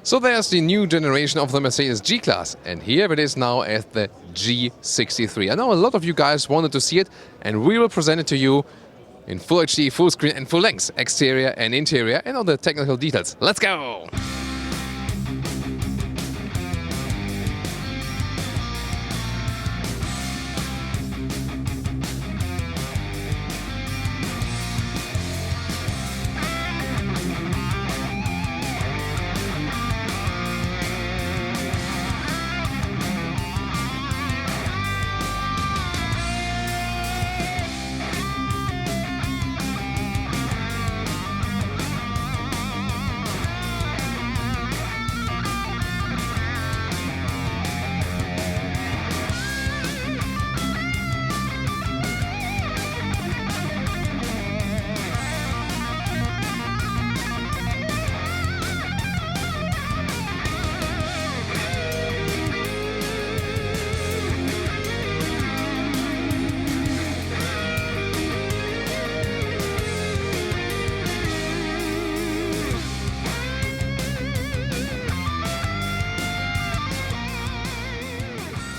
So there's the new generation of the Mercedes G-Class, and here it is now as the G63. I know a lot of you guys wanted to see it, and we will present it to you in full HD, full screen and full length, exterior and interior, and all the technical details. Let's go!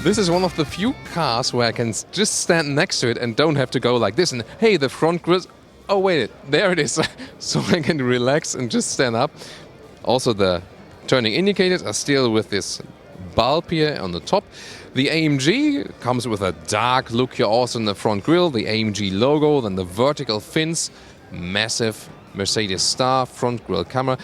This is one of the few cars where I can just stand next to it and don't have to go like this and hey, the front grille, oh wait, there it is. So I can relax and just stand up. Also the turning indicators are still with this bulb here on the top. The AMG comes with a dark look here also in the front grille, the AMG logo, then the vertical fins, massive Mercedes star, front grille camera,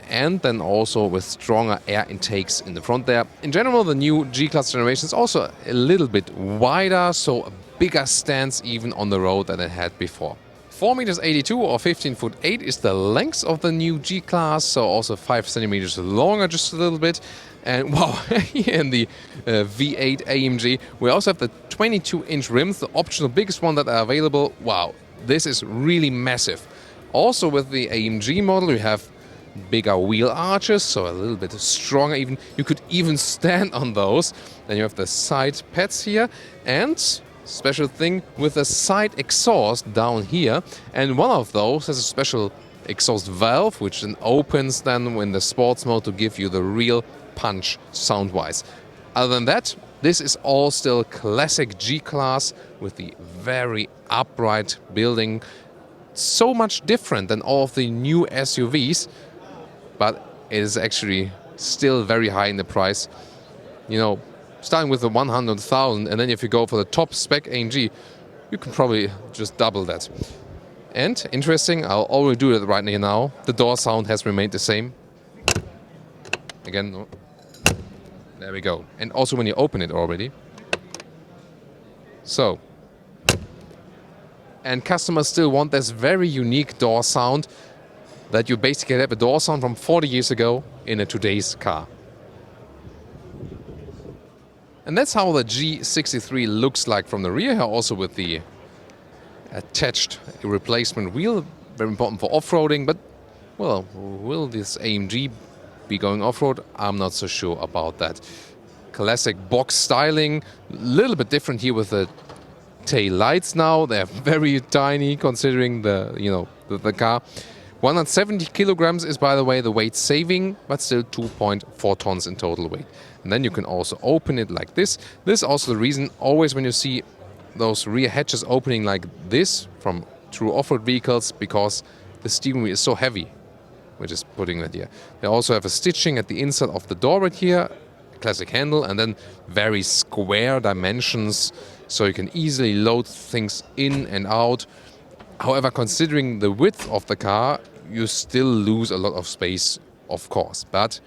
and then also with stronger air intakes in the front there. In general, the new G-Class generation is also a little bit wider, so a bigger stance even on the road than it had before. 4.82 m or 15'8" is the length of the new G-Class, so also 5 centimeters longer just a little bit. And wow, here in the V8 AMG, we also have the 22-inch rims, the optional biggest one that are available. Wow, this is really massive. Also with the AMG model, you have bigger wheel arches, so a little bit stronger even. You could even stand on those. Then you have the side pads here and special thing with a side exhaust down here. And one of those has a special exhaust valve which then opens then in the sports mode to give you the real punch sound-wise. Other than that, this is all still classic G-Class with the very upright building. So much different than all of the new SUVs. But it is actually still very high in the price. You know, starting with the 100,000, and then if you go for the top spec AMG, you can probably just double that. And interesting, I'll already do it right now. The door sound has remained the same. Again, there we go. And also when you open it already. So. And customers still want this very unique door sound that you basically have a door sound from 40 years ago in a today's car. And that's how the G63 looks like from the rear here, also with the attached replacement wheel. Very important for off-roading, but well, will this AMG be going off-road? I'm not so sure about that. Classic box styling, a little bit different here with the tail lights now. They're very tiny considering the car. 170 kilograms is, by the way, the weight saving, but still 2.4 tons in total weight. And then you can also open it like this. This is also the reason always when you see those rear hatches opening like this from true off-road vehicles, because the steering wheel is so heavy. We're just putting that here. They also have a stitching at the inside of the door right here, classic handle, and then very square dimensions, so you can easily load things in and out. However, considering the width of the car, you still lose a lot of space, of course. But,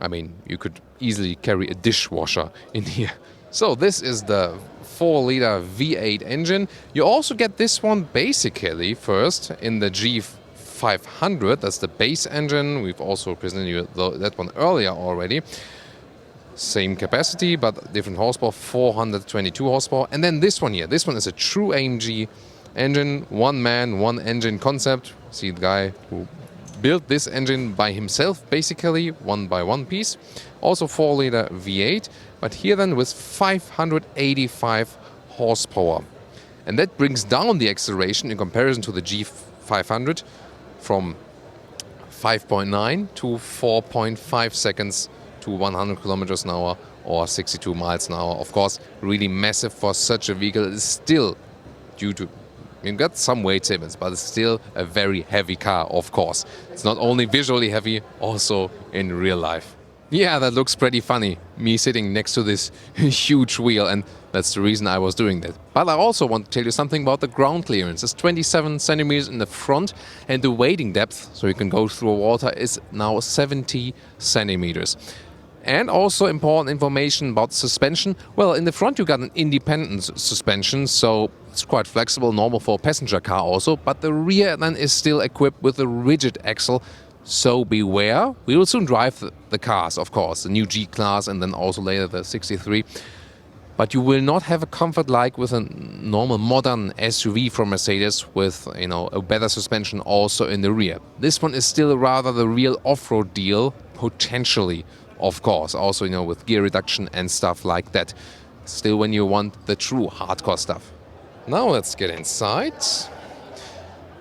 I mean, you could easily carry a dishwasher in here. So this is the 4-liter V8 engine. You also get this one basically first in the G500. That's the base engine. We've also presented you that one earlier already. Same capacity, but different horsepower, 422 horsepower. And then this one here. This one is a true AMG engine, one man, one engine concept. See the guy who built this engine by himself, basically, one by one piece. Also 4-liter V8, but here then with 585 horsepower. And that brings down the acceleration in comparison to the G500 from 5.9 to 4.5 seconds to 100 kilometers an hour or 62 miles an hour. Of course, really massive for such a vehicle. It's still due to, you've got some weight limits, but it's still a very heavy car, of course. It's not only visually heavy, also in real life. Yeah, that looks pretty funny, me sitting next to this huge wheel, and that's the reason I was doing that. But I also want to tell you something about the ground clearance. It's 27 centimeters in the front, and the wading depth, so you can go through water, is now 70 centimeters. And also important information about suspension. Well, in the front you got an independent suspension, so it's quite flexible, normal for a passenger car also. But the rear then is still equipped with a rigid axle, so beware. We will soon drive the cars, of course, the new G-Class and then also later the 63. But you will not have a comfort like with a normal modern SUV from Mercedes with, you know, a better suspension also in the rear. This one is still rather the real off-road deal, potentially. Of course, also, you know, with gear reduction and stuff like that. Still when you want the true hardcore stuff. Now let's get inside.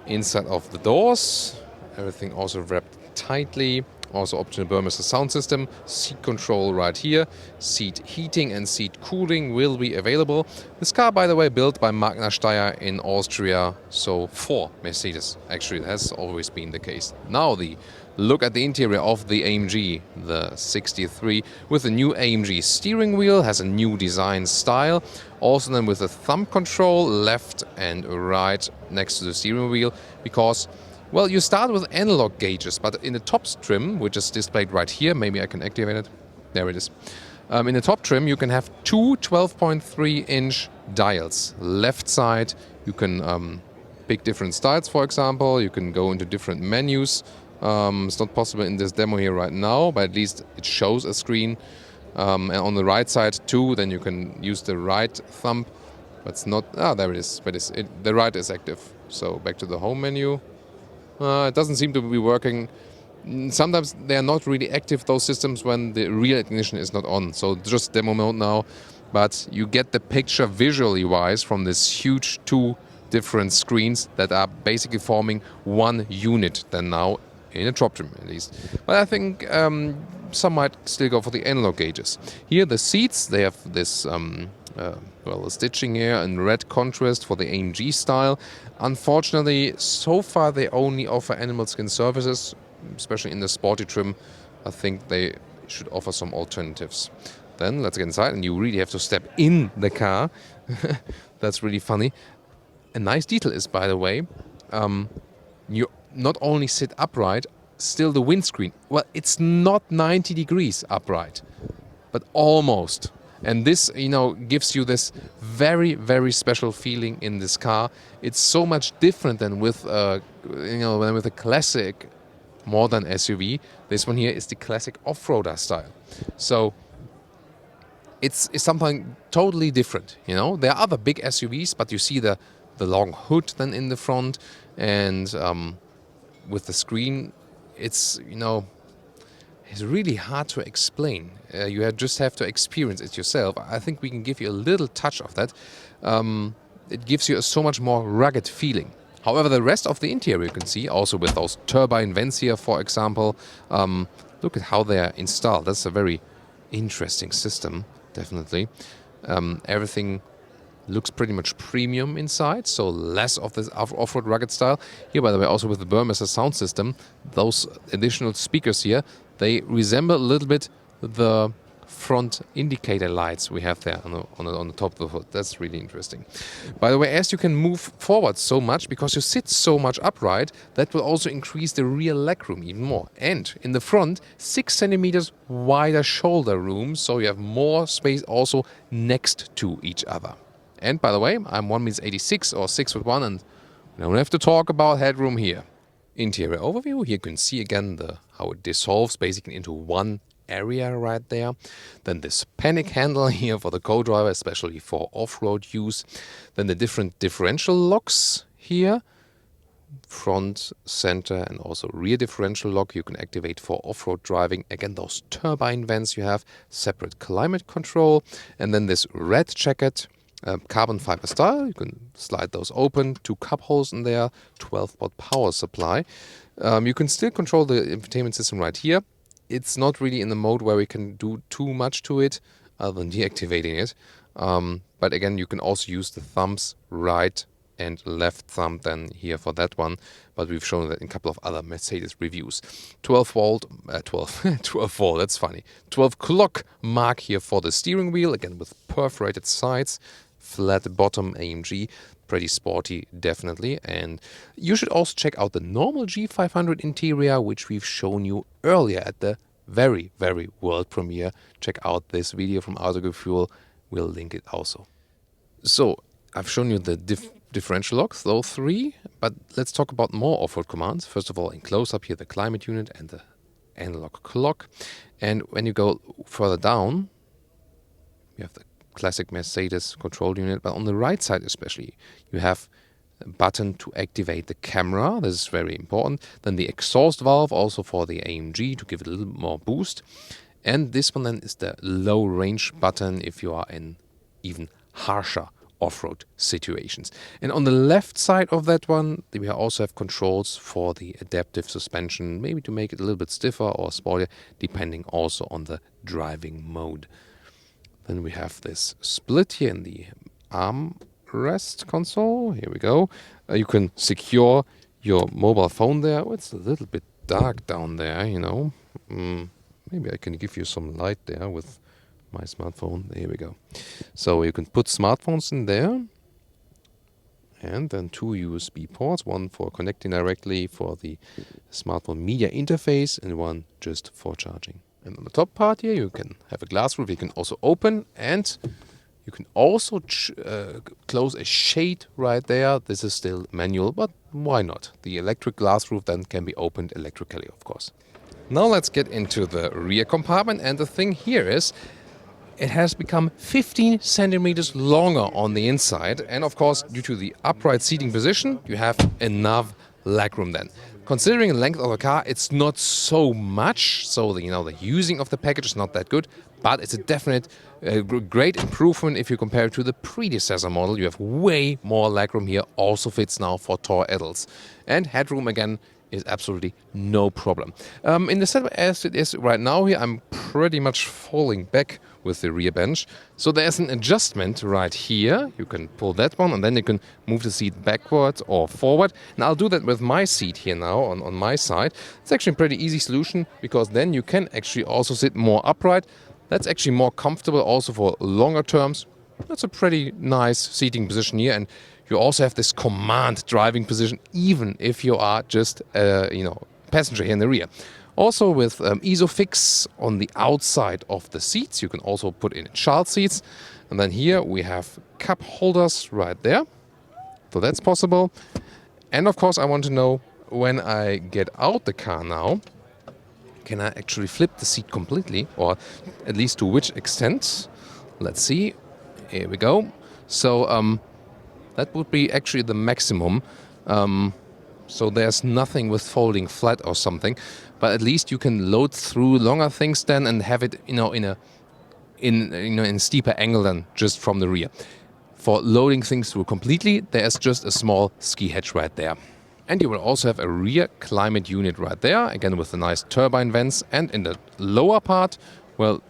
Inside of the doors. Everything also wrapped tightly. Also optional Burmester sound system. Seat control right here. Seat heating and seat cooling will be available. This car, by the way, built by Magna Steyr in Austria. So for Mercedes. Actually, it has always been the case. Now the look at the interior of the AMG, the 63, with the new AMG steering wheel, has a new design style. Also then with a thumb control, left and right next to the steering wheel, because, well, you start with analog gauges, but in the top trim, which is displayed right here, maybe I can activate it. There it is. In the top trim, you can have two 12.3-inch dials. Left side, you can pick different styles, for example. You can go into different menus. It's not possible in this demo here right now, but at least it shows a screen. And on the right side too, then you can use the right thumb. But it's not, there it is. But the right is active. So back to the home menu. It doesn't seem to be working. Sometimes they are not really active, those systems, when the rear ignition is not on. So just demo mode now. But you get the picture visually wise from this huge two different screens that are basically forming one unit then now. In a top trim, at least. But I think some might still go for the analog gauges. Here, the seats, they have this the stitching here in red contrast for the AMG style. Unfortunately, so far they only offer animal skin surfaces, especially in the sporty trim. I think they should offer some alternatives. Then let's get inside, and you really have to step in the car. That's really funny. A nice detail is, by the way, you not only sit upright, still the windscreen. Well, it's not 90 degrees upright, but almost. And this, you know, gives you this very, very special feeling in this car. It's so much different than with, with a classic modern SUV. This one here is the classic off-roader style. So it's something totally different. You know, there are other big SUVs, but you see the long hood then in the front, and with the screen, it's, you know, it's really hard to explain. You just have to experience it yourself. I think we can give you a little touch of that. It gives you a so much more rugged feeling. However, the rest of the interior you can see, also with those turbine vents here, for example. Look at how they are installed. That's a very interesting system, definitely. Everything looks pretty much premium inside, so less of this off-road rugged style. Here, by the way, also with the Burmester sound system, those additional speakers here, they resemble a little bit the front indicator lights we have there on the top of the hood. That's really interesting. By the way, as you can move forward so much, because you sit so much upright, that will also increase the rear legroom even more. And in the front, 6 centimeters wider shoulder room, so you have more space also next to each other. And by the way, I'm 1m86 or 6'1", and we don't have to talk about headroom here. Interior overview. Here you can see again how it dissolves basically into one area right there. Then this panic handle here for the co-driver, especially for off-road use. Then the different differential locks here. Front, center, and also rear differential lock you can activate for off-road driving. Again, those turbine vents you have. Separate climate control. And then this red jacket. Carbon fiber style, you can slide those open, 2 cup holes in there, 12-volt power supply. You can still control the infotainment system right here. It's not really in the mode where we can do too much to it other than deactivating it. But again, you can also use the thumbs right and left thumb then here for that one. But we've shown that in a couple of other Mercedes reviews. 12 volt, 12 volt, that's funny. 12 clock mark here for the steering wheel, again with perforated sides, flat bottom AMG. Pretty sporty, definitely. And you should also check out the normal G500 interior, which we've shown you earlier at the very, very world premiere. Check out this video from Autogefühl. We'll link it also. So, I've shown you the differential locks, those three, but let's talk about more off-road commands. First of all, in close-up here, the climate unit and the analog clock. And when you go further down, you have the classic Mercedes control unit, but on the right side especially, you have a button to activate the camera. This is very important. Then the exhaust valve, also for the AMG, to give it a little more boost. And this one then is the low range button if you are in even harsher off-road situations. And on the left side of that one, we also have controls for the adaptive suspension, maybe to make it a little bit stiffer or sportier, depending also on the driving mode. Then we have this split here in the armrest console. Here we go. You can secure your mobile phone there. Oh, it's a little bit dark down there, you know. Maybe I can give you some light there with my smartphone. There we go. So you can put smartphones in there. And then 2 USB ports. One for connecting directly for the smartphone media interface and one just for charging. And on the top part here, you can have a glass roof. You can also open, and you can also close a shade right there. This is still manual, but why not? The electric glass roof then can be opened electrically, of course. Now let's get into the rear compartment. And the thing here is, it has become 15 centimeters longer on the inside. And of course, due to the upright seating position, you have enough legroom then. Considering the length of the car, it's not so much, so the using of the package is not that good, but it's a definite great improvement if you compare it to the predecessor model. You have way more legroom here, also fits now for tall adults. And headroom again is absolutely no problem. In the setup as it is right now here, I'm pretty much falling back with the rear bench. So there's an adjustment right here. You can pull that one and then you can move the seat backwards or forward. And I'll do that with my seat here now on my side. It's actually a pretty easy solution because then you can actually also sit more upright. That's actually more comfortable also for longer terms. That's a pretty nice seating position here. And you also have this command driving position even if you are just passenger here in the rear. Also with ISOFIX on the outside of the seats, you can also put in child seats. And then here we have cup holders right there. So that's possible. And of course I want to know, when I get out the car now, can I actually flip the seat completely, or at least to which extent? Let's see. Here we go. So that would be actually the maximum. So there's nothing with folding flat or something, but at least you can load through longer things then and have it, in steeper angle than just from the rear. For loading things through completely, there's just a small ski hatch right there. And you will also have a rear climate unit right there, again with the nice turbine vents. And in the lower part, well,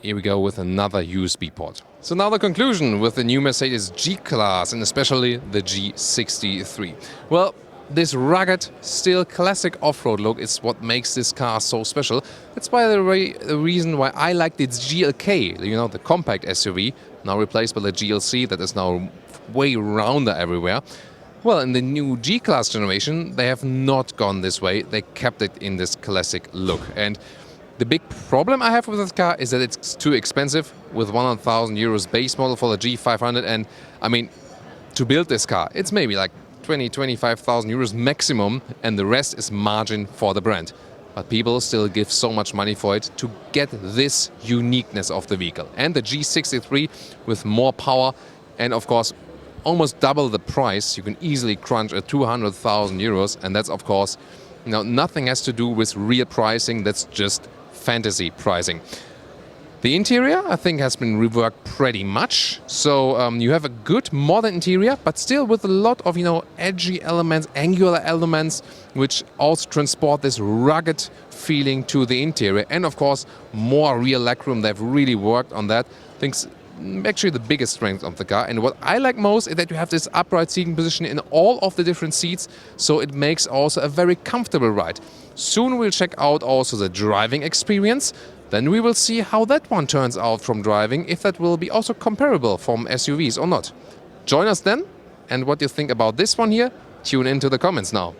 here we go with another USB port. So now the conclusion with the new Mercedes G-Class and especially the G63. Well, this rugged, still classic off-road look is what makes this car so special. That's by the reason why I liked its GLK, the compact SUV, now replaced by the GLC that is now way rounder everywhere. Well, in the new G-Class generation, they have not gone this way. They kept it in this classic look. And the big problem I have with this car is that it's too expensive with 100,000 euros base model for the G500. And I mean, to build this car, it's maybe like 25,000 euros maximum, and the rest is margin for the brand. But people still give so much money for it to get this uniqueness of the vehicle. And the G63 with more power and of course almost double the price, you can easily crunch at 200,000 euros. And that's of course, nothing has to do with real pricing, that's just fantasy pricing. The interior, I think, has been reworked pretty much. So you have a good modern interior, but still with a lot of, edgy elements, angular elements, which also transport this rugged feeling to the interior. And of course, more rear legroom. They've really worked on that. I think actually the biggest strength of the car. And what I like most is that you have this upright seating position in all of the different seats, so it makes also a very comfortable ride. Soon we'll check out also the driving experience. Then we will see how that one turns out from driving, if that will be also comparable from SUVs or not. Join us then, and what you think about this one here, tune into the comments now.